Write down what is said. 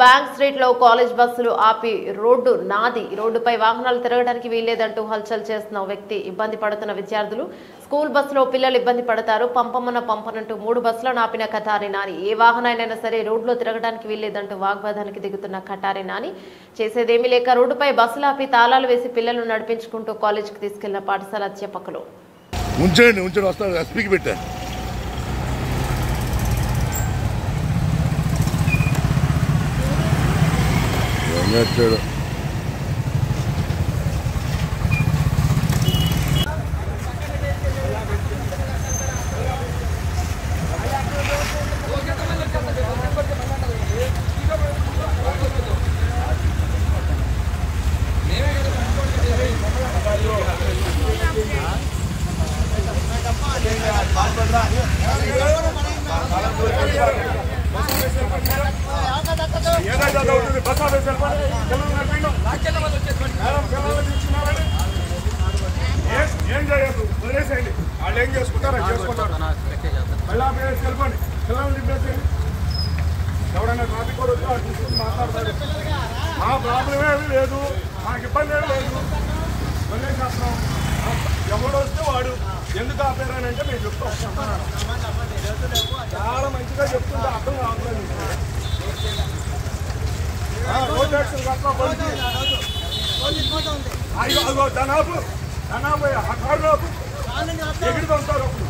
Bank street లో college బస్సులు ఆపి రోడ్డు నాది, రోడ్డుపై వాహనాలు తిరగడానికి వీల్లేదంటూ హల్చల్ చేస్తున్న వ్యక్తి, ఇబ్బంది పడుతున్న విద్యార్థులు, స్కూల్ బస్సులో పిల్లలు ఇబ్బంది పడతారు, పంపనంటూ 3 బస్సులను ఆపిన కటారి నాని. ఏ వాహనాలైనా సరే రోడ్లో తిరగడానికి వీల్లేదంటూ వాగ్వాదానికి దిగుతున్న కటారి నాని. చేసేదేమీ లేక రోడ్డుపై బస్సులు ఆపి తాళాలు వేసి పిల్లలను నడిపించుకుంటూ కాలేజీకి తీసుకెళ్లిన పాఠశాల అధ్యాపకులు. ఎవరైనా ట్రాఫిక్ కూడా వచ్చి తీసుకుని మాట్లాడతారు. మా ప్రాబ్లం ఏమీ లేదు, మాకు ఇబ్బంది ఏమీ లేదు. వదిలేసేస్తున్నాం. ఎవడు వస్తే వాడు ఎందుకు ఆపారని అంటే మేము చెప్తాం. చాలా మంచిగా చెప్తుంటే అర్థం కావట్లేదు. రోడ్ యాక్షన్ కట్లా పడిచి అదిగో ధనాపు ఆ కారు ఎగిరి పంపుతారు. అప్పుడు